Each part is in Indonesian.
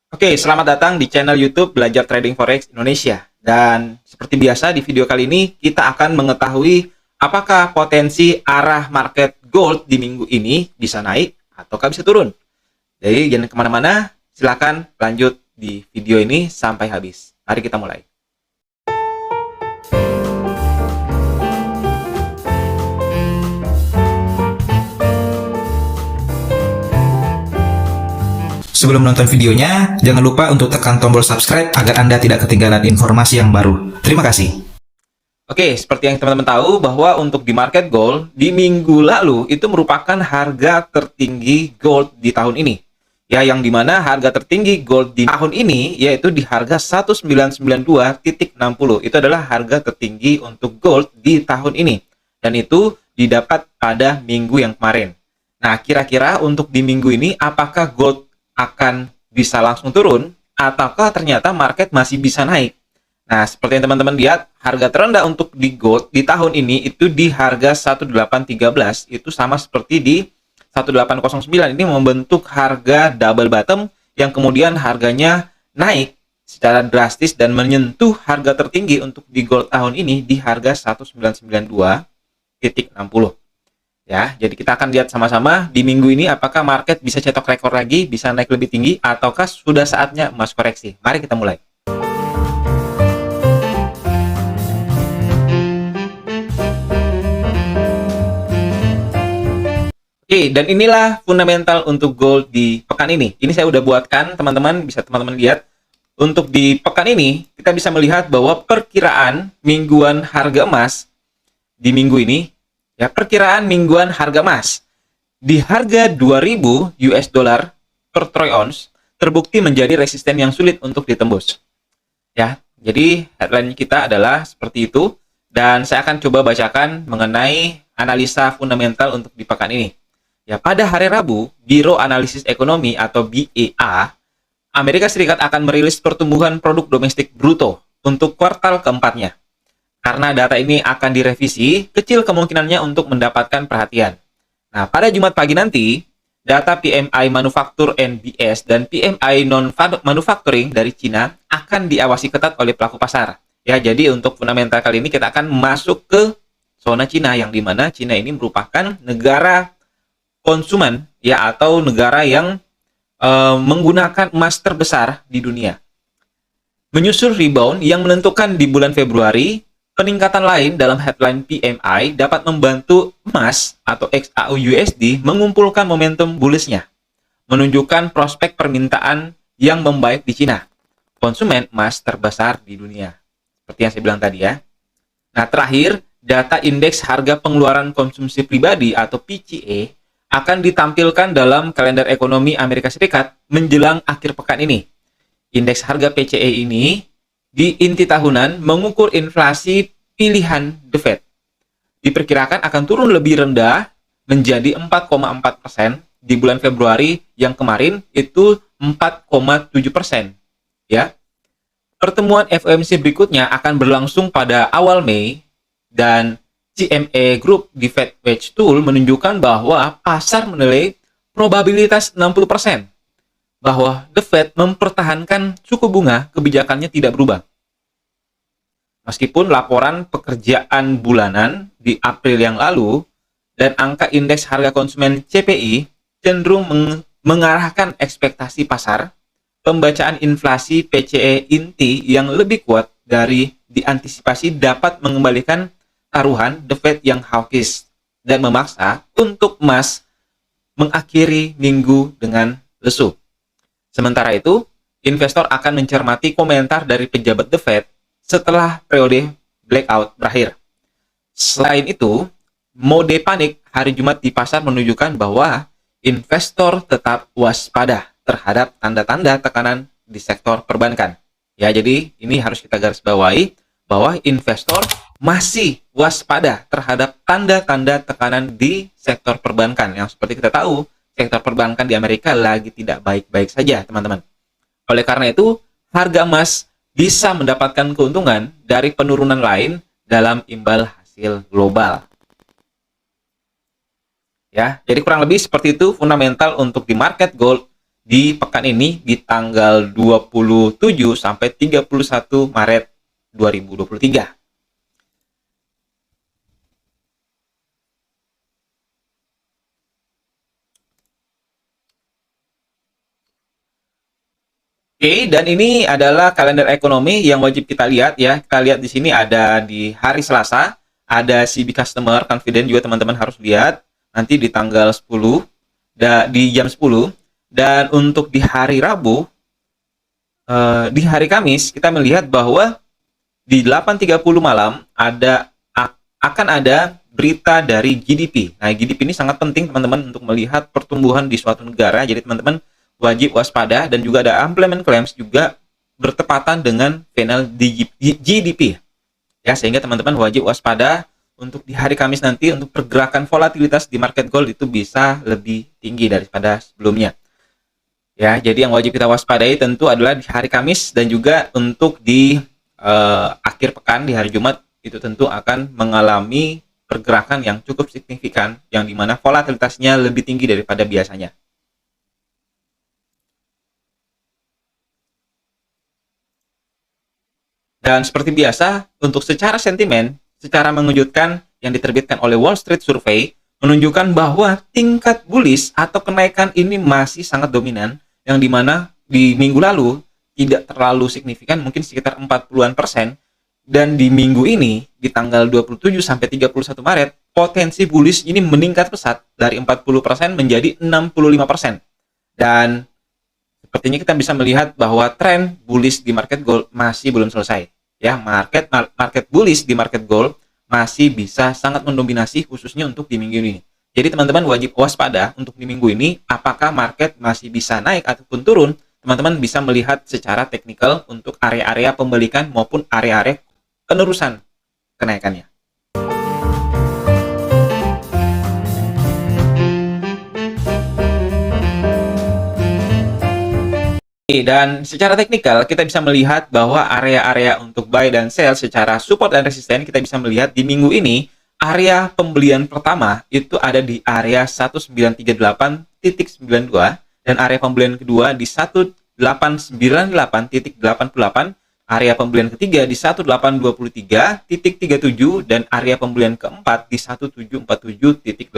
Oke, selamat datang di channel YouTube Belajar Trading Forex Indonesia. Dan seperti biasa di video kali ini kita akan mengetahui apakah potensi arah market gold di minggu ini bisa naik ataukah bisa turun. Jadi jangan kemana-mana, silakan lanjut di video ini sampai habis. Mari kita mulai. Sebelum menonton videonya, jangan lupa untuk tekan tombol subscribe agar Anda tidak ketinggalan informasi yang baru. Terima kasih. Oke, seperti yang teman-teman tahu bahwa untuk di market gold di minggu lalu itu merupakan harga tertinggi gold di tahun ini. Ya, yang dimana harga tertinggi gold di tahun ini yaitu di harga 1992.60. Itu adalah harga tertinggi untuk gold di tahun ini. Dan itu didapat pada minggu yang kemarin. Nah, kira-kira untuk di minggu ini apakah gold akan bisa langsung turun ataukah ternyata market masih bisa naik? Nah, seperti yang teman-teman lihat, harga terendah untuk di gold di tahun ini itu di harga 1813, itu sama seperti di 1809. Ini membentuk harga double bottom yang kemudian harganya naik secara drastis dan menyentuh harga tertinggi untuk di gold tahun ini di harga 1992.60. Ya, jadi kita akan lihat sama-sama di minggu ini apakah market bisa cetok rekor lagi, bisa naik lebih tinggi, ataukah sudah saatnya emas koreksi. Mari kita mulai. Oke, dan inilah fundamental untuk gold di pekan ini. Ini saya udah buatkan, teman-teman, bisa teman-teman lihat. Untuk di pekan ini, kita bisa melihat bahwa perkiraan mingguan harga emas di minggu ini, ya, perkiraan mingguan harga emas di harga 2000 US dollar per troy ounce terbukti menjadi resisten yang sulit untuk ditembus. Ya, jadi headline kita adalah seperti itu dan saya akan coba bacakan mengenai analisa fundamental untuk di pekan ini. Ya, pada hari Rabu, Biro Analisis Ekonomi atau BEA Amerika Serikat akan merilis pertumbuhan produk domestik bruto untuk kuartal keempatnya. Karena data ini akan direvisi, kecil kemungkinannya untuk mendapatkan perhatian. Nah, pada Jumat pagi nanti, data PMI Manufaktur NBS dan PMI Non-Manufacturing dari Cina akan diawasi ketat oleh pelaku pasar. Ya, jadi untuk fundamental kali ini kita akan masuk ke zona Cina, yang dimana Cina ini merupakan negara konsumen, ya, atau negara yang menggunakan emas terbesar di dunia. Menyusul rebound yang menentukan di bulan Februari, peningkatan lain dalam headline PMI dapat membantu emas atau XAU-USD mengumpulkan momentum bullish-nya, menunjukkan prospek permintaan yang membaik di Cina, konsumen emas terbesar di dunia. Seperti yang saya bilang tadi ya. Nah, terakhir, data indeks harga pengeluaran konsumsi pribadi atau PCE akan ditampilkan dalam kalender ekonomi Amerika Serikat menjelang akhir pekan ini. Indeks harga PCE ini di inti tahunan mengukur inflasi pilihan The Fed. Diperkirakan akan turun lebih rendah menjadi 4,4% di bulan Februari, yang kemarin itu 4,7%. Ya. Pertemuan FOMC berikutnya akan berlangsung pada awal Mei dan CME Group di Fed Watch Tool menunjukkan bahwa pasar menilai probabilitas 60% bahwa The Fed mempertahankan suku bunga kebijakannya tidak berubah. Meskipun laporan pekerjaan bulanan di April yang lalu dan angka indeks harga konsumen CPI cenderung mengarahkan ekspektasi pasar, pembacaan inflasi PCE inti yang lebih kuat dari diantisipasi dapat mengembalikan taruhan The Fed yang hawkish dan memaksa untuk emas mengakhiri minggu dengan lesu. Sementara itu, investor akan mencermati komentar dari pejabat The Fed setelah periode blackout berakhir. Selain itu, mode panik hari Jumat di pasar menunjukkan bahwa investor tetap waspada terhadap tanda-tanda tekanan di sektor perbankan. Ya, jadi ini harus kita garis bawahi bahwa investor masih waspada terhadap tanda-tanda tekanan di sektor perbankan. Yang seperti kita tahu, sektor perbankan di Amerika lagi tidak baik-baik saja, teman-teman. Oleh karena itu, harga emas bisa mendapatkan keuntungan dari penurunan lain dalam imbal hasil global. Ya, jadi kurang lebih seperti itu fundamental untuk di market gold di pekan ini di tanggal 27 sampai 31 Maret 2023. Oke, dan ini adalah kalender ekonomi yang wajib kita lihat ya. Kita lihat di sini ada di hari Selasa, ada CB Customer Confident juga teman-teman harus lihat. Nanti di tanggal 10, di jam 10. Dan untuk di hari Rabu, di hari Kamis, kita melihat bahwa di 8.30 malam akan ada berita dari GDP. Nah, GDP ini sangat penting teman-teman untuk melihat pertumbuhan di suatu negara. Jadi teman-teman wajib waspada, dan juga ada unemployment claims juga bertepatan dengan final di GDP. Ya, sehingga teman-teman wajib waspada untuk di hari Kamis nanti untuk pergerakan volatilitas di market gold itu bisa lebih tinggi daripada sebelumnya. Ya, jadi yang wajib kita waspadai tentu adalah di hari Kamis, dan juga untuk di akhir pekan di hari Jumat itu tentu akan mengalami pergerakan yang cukup signifikan, yang dimana volatilitasnya lebih tinggi daripada biasanya. Dan seperti biasa, untuk secara sentimen, secara mengejutkan yang diterbitkan oleh Wall Street Survey menunjukkan bahwa tingkat bullish atau kenaikan ini masih sangat dominan, yang dimana di minggu lalu tidak terlalu signifikan, mungkin sekitar 40-an%, dan di minggu ini, di tanggal 27 sampai 31 Maret, potensi bullish ini meningkat pesat dari 40% menjadi 65%. Dan sepertinya kita bisa melihat bahwa tren bullish di market gold masih belum selesai. Ya, market bullish di market gold masih bisa sangat mendominasi, khususnya untuk di minggu ini. Jadi teman-teman wajib waspada untuk di minggu ini, apakah market masih bisa naik ataupun turun. Teman-teman bisa melihat secara teknikal untuk area-area pembalikan maupun area-area penerusan kenaikannya. Dan secara teknikal kita bisa melihat bahwa area-area untuk buy dan sell secara support dan resisten, kita bisa melihat di minggu ini area pembelian pertama itu ada di area 1938.92, dan area pembelian kedua di 1898.88, area pembelian ketiga di 1823.37, dan area pembelian keempat di 1747.87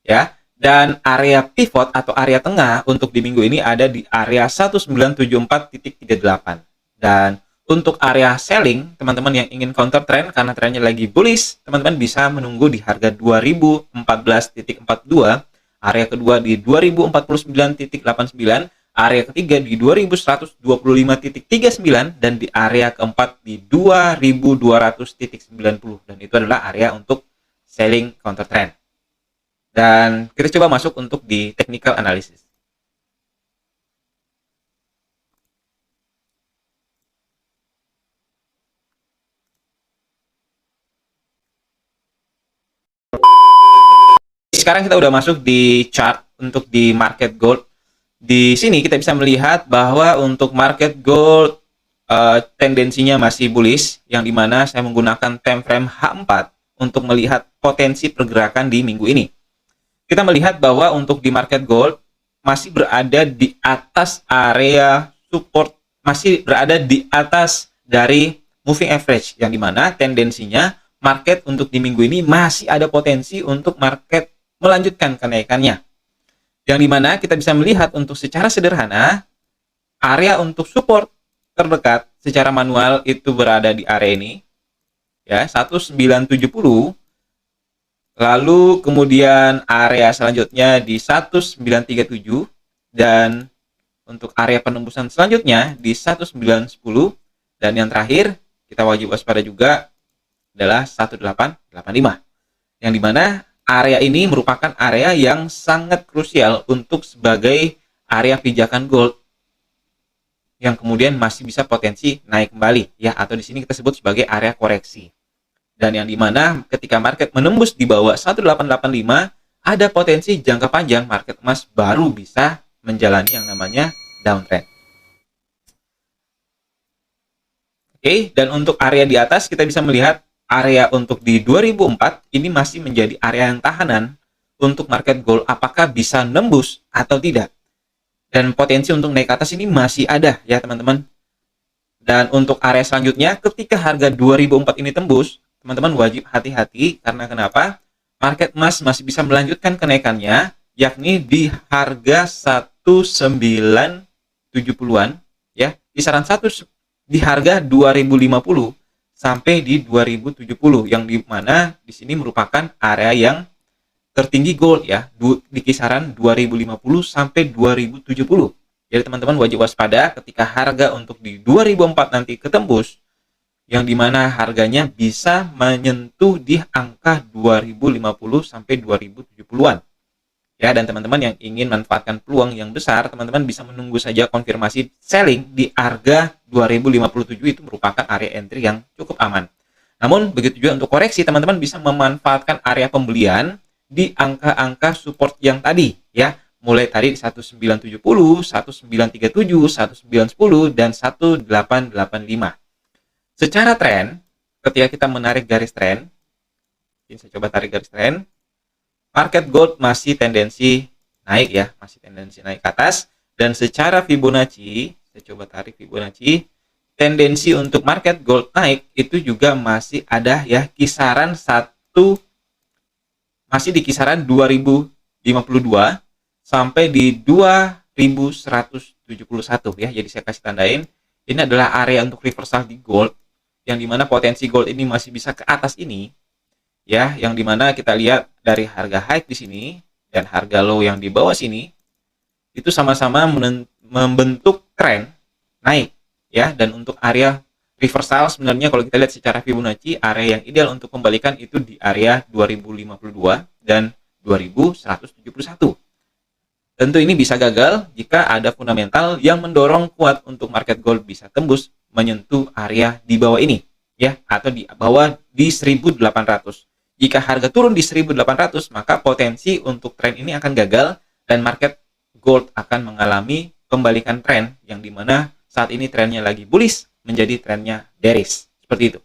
ya. Dan area pivot atau area tengah untuk di minggu ini ada di area 1974.38. Dan untuk area selling, teman-teman yang ingin counter trend karena trennya lagi bullish, teman-teman bisa menunggu di harga 2014.42, area kedua di 2049.89, area ketiga di 2125.39, dan di area keempat di 2200.90. Dan itu adalah area untuk selling counter trend. Dan kita coba masuk untuk di technical analysis. Sekarang kita udah masuk di chart untuk di market gold. Di sini kita bisa melihat bahwa untuk market gold tendensinya masih bullish, yang dimana saya menggunakan time frame H4 untuk melihat potensi pergerakan di minggu ini. Kita melihat bahwa untuk di market gold masih berada di atas area support, masih berada di atas dari moving average, yang dimana tendensinya market untuk di minggu ini masih ada potensi untuk market melanjutkan kenaikannya, yang dimana kita bisa melihat untuk secara sederhana area untuk support terdekat secara manual itu berada di area ini ya, 1970. Lalu kemudian area selanjutnya di 1937, dan untuk area penembusan selanjutnya di 1910, dan yang terakhir kita wajib waspada juga adalah 1885, yang dimana area ini merupakan area yang sangat krusial untuk sebagai area pijakan gold yang kemudian masih bisa potensi naik kembali ya, atau di sini kita sebut sebagai area koreksi. Dan yang dimana ketika market menembus di bawah 1885, ada potensi jangka panjang market emas baru bisa menjalani yang namanya downtrend. Oke, dan untuk area di atas kita bisa melihat area untuk di 2004 ini masih menjadi area yang tahanan untuk market gold, apakah bisa nembus atau tidak. Dan potensi untuk naik ke atas ini masih ada ya teman-teman. Dan untuk area selanjutnya, ketika harga 2004 ini tembus, teman-teman wajib hati-hati karena kenapa? Market emas masih bisa melanjutkan kenaikannya, yakni di harga 1970-an ya, kisaran di harga 2050 sampai di 2070, yang di mana di sini merupakan area yang tertinggi gold ya, di kisaran 2050 sampai 2070. Jadi teman-teman wajib waspada ketika harga untuk di 2004 nanti ketembus, yang dimana harganya bisa menyentuh di angka 2050 sampai 2070-an. Ya, dan teman-teman yang ingin manfaatkan peluang yang besar, teman-teman bisa menunggu saja konfirmasi selling di harga 2057, itu merupakan area entry yang cukup aman. Namun begitu juga untuk koreksi, teman-teman bisa memanfaatkan area pembelian di angka-angka support yang tadi ya, mulai tadi 1970, 1937, 1910 dan 1885. Secara tren, ketika kita menarik garis tren, ini saya coba tarik garis tren, market gold masih tendensi naik ya, masih tendensi naik ke atas. Dan secara Fibonacci, saya coba tarik Fibonacci, tendensi untuk market gold naik itu juga masih ada ya, masih di kisaran 2052 sampai di 2171 ya. Jadi saya kasih tandain, ini adalah area untuk reversal di gold, yang dimana potensi gold ini masih bisa ke atas ini ya, yang dimana kita lihat dari harga high di sini dan harga low yang di bawah sini itu sama-sama membentuk tren naik ya. Dan untuk area reversal sebenarnya kalau kita lihat secara Fibonacci, area yang ideal untuk kembalikan itu di area 2052 dan 2171. Tentu ini bisa gagal jika ada fundamental yang mendorong kuat untuk market gold bisa tembus menyentuh area di bawah ini ya, atau di bawah di 1800. Jika harga turun di 1800, maka potensi untuk tren ini akan gagal dan market gold akan mengalami pembalikan tren, yang dimana saat ini trennya lagi bullish menjadi trennya bearish. Seperti itu.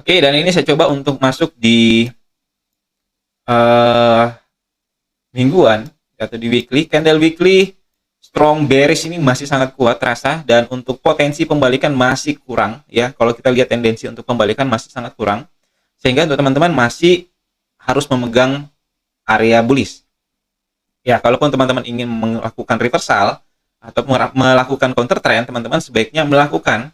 Oke, dan ini saya coba untuk masuk di mingguan atau di weekly. Candle weekly strong bearish ini masih sangat kuat terasa, dan untuk potensi pembalikan masih kurang ya. Kalau kita lihat tendensi untuk pembalikan masih sangat kurang, sehingga untuk teman-teman masih harus memegang area bullish ya. Kalaupun teman-teman ingin melakukan reversal atau melakukan counter trend, teman-teman sebaiknya melakukan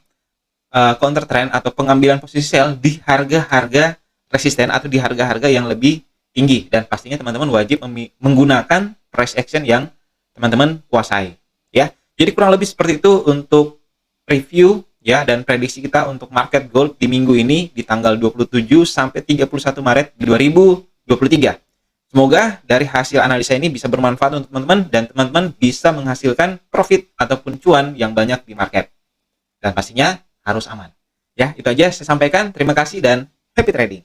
counter trend atau pengambilan posisi sell di harga-harga resisten atau di harga-harga yang lebih tinggi, dan pastinya teman-teman wajib menggunakan price action yang teman-teman kuasai ya. Jadi kurang lebih seperti itu untuk review ya dan prediksi kita untuk market gold di minggu ini di tanggal 27 sampai 31 Maret 2023. Semoga dari hasil analisa ini bisa bermanfaat untuk teman-teman dan teman-teman bisa menghasilkan profit ataupun cuan yang banyak di market. Dan pastinya harus aman. Ya, itu aja saya sampaikan. Terima kasih dan happy trading.